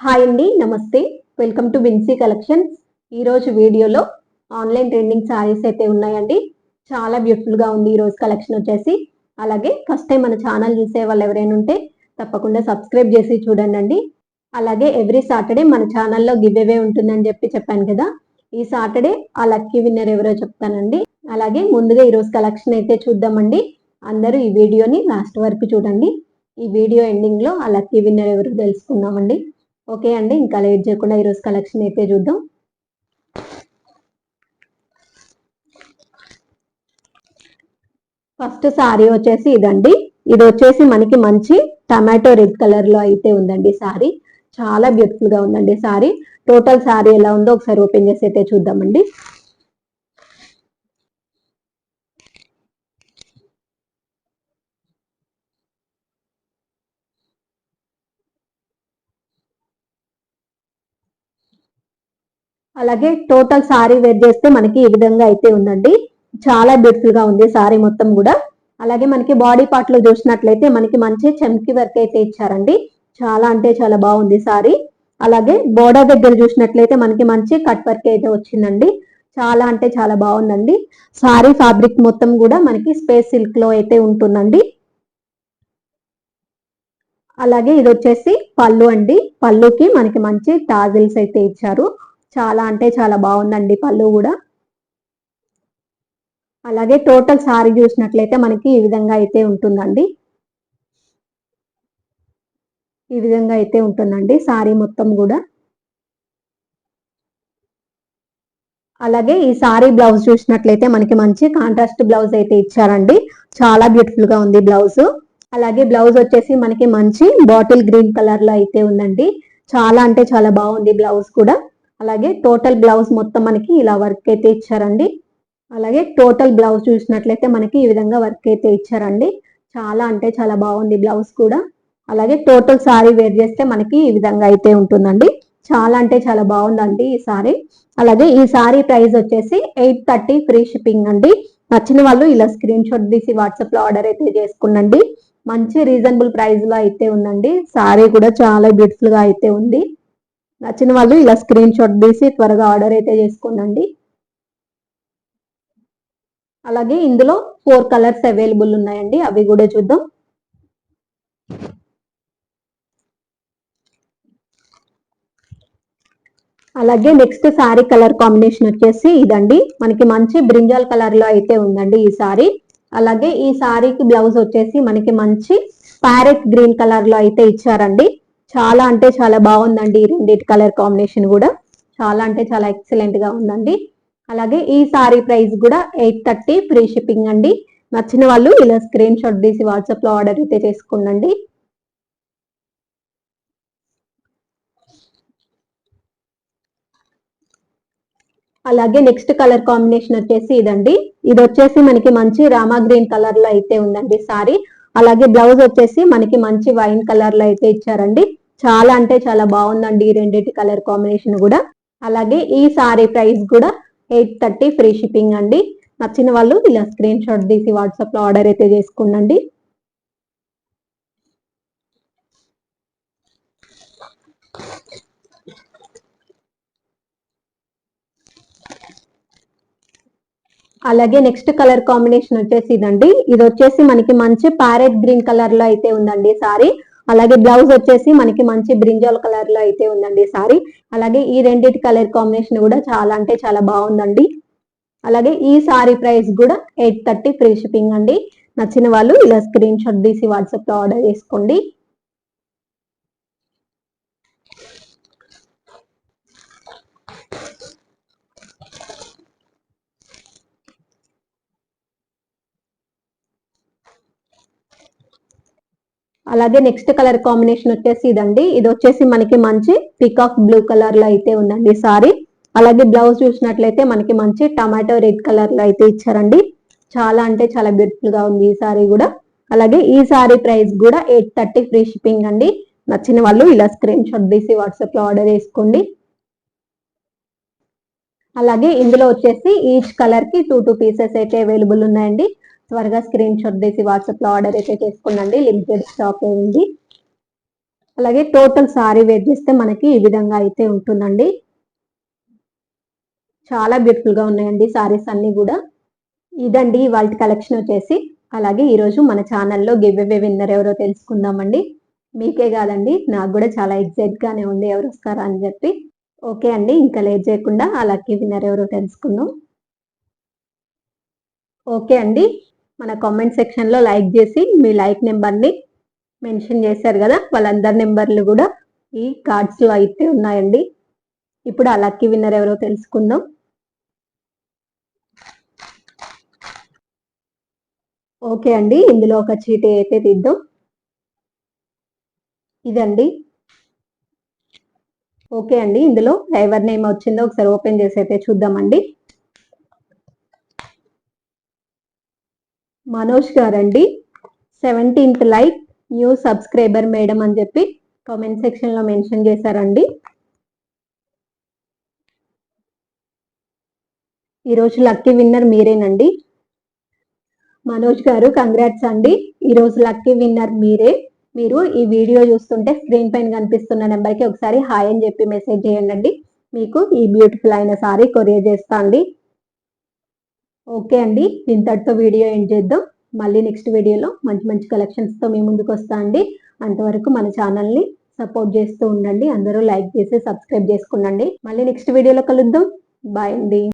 Hi అండి, నమస్తే. Welcome to Vincy collections. ఈరోజు వీడియోలో ఆన్లైన్ ట్రెండింగ్ శారీస్ అయితే ఉన్నాయండి. చాలా బ్యూటిఫుల్గా ఉంది ఈరోజు కలెక్షన్ వచ్చేసి. అలాగే ఫస్ట్ టైం మన ఛానల్ చూసే వాళ్ళు ఎవరైనా ఉంటే తప్పకుండా సబ్స్క్రైబ్ చేసి చూడండి. అలాగే ఎవ్రీ సాటర్డే మన ఛానల్లో గివ్ అవే ఉంటుందని చెప్పాను కదా. ఈ సాటర్డే ఆ లక్కీ విన్నర్ ఎవరో చెప్తానండి. అలాగే ముందుగా ఈరోజు కలెక్షన్ అయితే చూద్దామండి. అందరూ ఈ వీడియోని లాస్ట్ వరకు చూడండి. ఈ వీడియో ఎండింగ్లో ఆ లక్కీ విన్నర్ ఎవరో తెలుసుకుందామండి. ఓకే అండి, ఇంకా లేట్ చేయకుండా ఈరోజు కలెక్షన్ అయితే చూద్దాం. ఫస్ట్ సారీ వచ్చేసి ఇదండి. ఇది వచ్చేసి మనకి మంచి టమాటో రెడ్ కలర్ లో అయితే ఉందండి సారీ. చాలా బ్యూటిఫుల్ గా ఉందండి సారీ. టోటల్ సారీ ఎలా ఉందో ఒకసారి ఓపెన్ చేసి అయితే చూద్దామండి. అలాగే టోటల్ సారీ వేర్ చేస్తే మనకి ఈ విధంగా అయితే ఉందండి. చాలా బ్యూటిఫుల్ గా ఉంది సారీ మొత్తం కూడా. అలాగే మనకి బాడీ పార్ట్ లో చూసినట్లయితే మనకి మంచి చమ్కీ వర్క్ అయితే ఇచ్చారండి. చాలా అంటే చాలా బాగుంది సారీ. అలాగే బోర్డర్ దగ్గర చూసినట్లయితే మనకి మంచి కట్ వర్క్ అయితే వచ్చిందండి. చాలా అంటే చాలా బాగుందండి. సారీ ఫ్యాబ్రిక్ మొత్తం కూడా మనకి స్పేస్ సిల్క్ లో అయితే ఉంటుందండి. అలాగే ఇది వచ్చేసి పళ్ళు అండి. పళ్ళుకి మనకి మంచి టాజిల్స్ అయితే ఇచ్చారు. చాలా అంటే చాలా బాగుందండి పళ్ళు కూడా. అలాగే టోటల్ సారీ చూసినట్లయితే మనకి ఈ విధంగా అయితే ఉంటుందండి. ఈ విధంగా అయితే ఉంటుందండి సారీ మొత్తం కూడా. అలాగే ఈ సారీ బ్లౌజ్ చూసినట్లయితే మనకి మంచి కాంట్రాస్ట్ బ్లౌజ్ అయితే ఇచ్చారండి. చాలా బ్యూటిఫుల్ గా ఉంది బ్లౌజ్. అలాగే బ్లౌజ్ వచ్చేసి మనకి మంచి బాటిల్ గ్రీన్ కలర్ లో అయితే ఉందండి. చాలా అంటే చాలా బాగుంది బ్లౌజ్ కూడా. అలాగే టోటల్ బ్లౌజ్ మొత్తం మనకి ఇలా వర్క్ అయితే ఇచ్చారండి. అలాగే టోటల్ బ్లౌజ్ చూసినట్లయితే మనకి ఈ విధంగా వర్క్ అయితే ఇచ్చారండి. చాలా అంటే చాలా బాగుంది బ్లౌజ్ కూడా. అలాగే టోటల్ సారీ వేర్ చేస్తే మనకి ఈ విధంగా అయితే ఉంటుందండి. చాలా అంటే చాలా బాగుందండి ఈ సారీ. అలాగే ఈ సారీ ప్రైస్ వచ్చేసి 830 ఫ్రీ షిప్పింగ్ అండి. నచ్చిన వాళ్ళు ఇలా స్క్రీన్ షాట్ తీసి వాట్సాప్ లో ఆర్డర్ అయితే చేసుకునండి. మంచి రీజనబుల్ ప్రైస్ లో అయితే ఉందండి. సారీ కూడా చాలా బ్యూటిఫుల్ గా అయితే ఉంది. నచ్చిన వాళ్ళు ఇలా స్క్రీన్ షాట్ తీసి త్వరగా ఆర్డర్ అయితే చేసుకోండి. అలాగే ఇందులో 4 కలర్స్ అవైలబుల్ ఉన్నాయండి, అవి కూడా చూద్దాం. అలాగే నెక్స్ట్ సారీ కలర్ కాంబినేషన్ వచ్చేసి ఇదండి. మనకి మంచి బ్రింజాల్ కలర్ లో అయితే ఉందండి ఈ సారీ. అలాగే ఈ సారీకి బ్లౌజ్ వచ్చేసి మనకి మంచి ప్యారెట్ గ్రీన్ కలర్ లో అయితే ఇచ్చారండి. చాలా అంటే చాలా బాగుందండి ఈ రెండింటి కలర్ కాంబినేషన్ కూడా. చాలా అంటే చాలా ఎక్సలెంట్ గా ఉందండి. అలాగే ఈ సారీ ప్రైస్ కూడా 830 ఫ్రీ షిప్పింగ్ అండి. నచ్చిన వాళ్ళు ఇలా స్క్రీన్ షాట్ తీసి వాట్సాప్ లో ఆర్డర్ అయితే చేసుకోండి. అలాగే నెక్స్ట్ కలర్ కాంబినేషన్ వచ్చేసి ఇదండి. ఇది వచ్చేసి మనకి మంచి రామా గ్రీన్ కలర్ లో అయితే ఉందండి సారీ. అలాగే బ్లౌజ్ వచ్చేసి మనకి మంచి వైన్ కలర్ లో అయితే ఇచ్చారండి. చాలా అంటే చాలా బాగుందండి ఈ రెండింటి కలర్ కాంబినేషన్ కూడా. అలాగే ఈ సారీ ప్రైస్ కూడా 830 ఫ్రీ షిప్పింగ్ అండి. నచ్చిన వాళ్ళు ఇలా స్క్రీన్ షాట్ తీసి వాట్సాప్ లో ఆర్డర్ అయితే చేసుకోండి. అలాగే నెక్స్ట్ కలర్ కాంబినేషన్ వచ్చేసి ఇదండి. ఇది వచ్చేసి మనకి మంచి ప్యారెట్ గ్రీన్ కలర్ లో అయితే ఉందండి సారీ. అలాగే బ్లౌజ్ వచ్చేసి మనకి మంచి బ్రింజాల్ కలర్ లో అయితే ఉందండి సారీ. అలాగే ఈ రెండింటి కలర్ కాంబినేషన్ కూడా చాలా అంటే చాలా బాగుందండి. అలాగే ఈ సారీ ప్రైస్ కూడా 830 ఫ్రీ షిప్పింగ్ అండి. నచ్చిన వాళ్ళు ఇలా స్క్రీన్ షాట్ తీసి వాట్సాప్ లో ఆర్డర్ చేసుకోండి. అలాగే నెక్స్ట్ కలర్ కాంబినేషన్ వచ్చేసి ఇదండి. ఇది వచ్చేసి మనకి మంచి పికాక్ బ్లూ కలర్ లో అయితే ఉందండి సారీ. అలాగే బ్లౌజ్ చూసినట్లయితే మనకి మంచి టమాటో రెడ్ కలర్ లో అయితే ఇచ్చారండి. చాలా అంటే చాలా బ్యూటిఫుల్ గా ఉంది ఈ సారీ కూడా. అలాగే ఈ సారీ ప్రైస్ కూడా 830 ఫ్రీ షిప్పింగ్ అండి. నచ్చిన వాళ్ళు ఇలా స్క్రీన్ షాట్ తీసి వాట్సాప్ లో ఆర్డర్ చేసుకోండి. అలాగే ఇందులో వచ్చేసి ఈచ్ కలర్ కి 2 పీసెస్ అయితే అవైలబుల్ ఉన్నాయండి. త్వరగా స్క్రీన్ షాట్ తీసి వాట్సాప్ లో ఆర్డర్ అయితే చేసుకోండి. లిమిటెడ్ స్టాక్ ఉంది. అలాగే టోటల్ సారీ వేర్ చేస్తే మనకి ఈ విధంగా అయితే ఉంటుందండి. చాలా బ్యూటిఫుల్ గా ఉన్నాయండి సారీస్ అన్ని కూడా. ఇదండి వాళ్ళ కలెక్షన్ వచ్చేసి. అలాగే ఈరోజు మన ఛానల్లో గివ్ అవే విన్నర్ ఎవరో తెలుసుకుందామండి. మీకే కాదండి, నాకు కూడా చాలా ఎక్సైట్ గానే ఉంది ఎవరు వస్తారా అని చెప్పి. ఓకే అండి, ఇంకా లేట్ చేయకుండా ఆ లక్కీ విన్నర్ ఎవరో తెలుసుకుందాం. ఓకే అండి, మన కామెంట్ సెక్షన్ లో లైక్ చేసి మీ లైక్ నెంబర్ ని మెన్షన్ చేశారు కదా, వాళ్ళందరి నెంబర్లు కూడా ఈ కార్డ్స్ లో అయితే ఉన్నాయండి. ఇప్పుడు ఆ లక్కీ విన్నర్ ఎవరో తెలుసుకుందాం. ఓకే అండి, ఇందులో ఒక చీటీ అయితే తీద్దాం. ఇదండి. ఓకే అండి, ఇందులో ఎవరి నేమ్ వచ్చిందో ఒకసారి ఓపెన్ చేసి అయితే చూద్దామండి. మనోజ్ గారండి. 17th like, new subscriber madam అని చెప్పి కామెంట్ సెక్షన్ లో మెన్షన్ చేశారండి. ఈరోజు లక్కీ విన్నర్ మీరేనండి. మనోజ్ గారు కంగ్రాట్స్ అండి, ఈరోజు లక్కీ విన్నర్ మీరే. మీరు ఈ వీడియో చూస్తుంటే స్క్రీన్ పైన కనిపిస్తున్న నెంబర్కి ఒకసారి హాయ్ అని చెప్పి మెసేజ్ చేయండి. మీకు ఈ బ్యూటిఫుల్ అయిన సారీ కొరియర్ చేస్తా అండి. ఓకే అండి, ఇంతటితో వీడియో ఎండ్ చేద్దాం. మళ్ళీ నెక్స్ట్ వీడియోలో మంచి మంచి కలెక్షన్స్తో మీ ముందుకు వస్తా అండి. అంతవరకు మన ఛానల్ని సపోర్ట్ చేస్తూ ఉండండి. అందరూ లైక్ చేసి సబ్స్క్రైబ్ చేసుకునండి. మళ్ళీ నెక్స్ట్ వీడియోలో కలుద్దాం. బాయ్ అండి.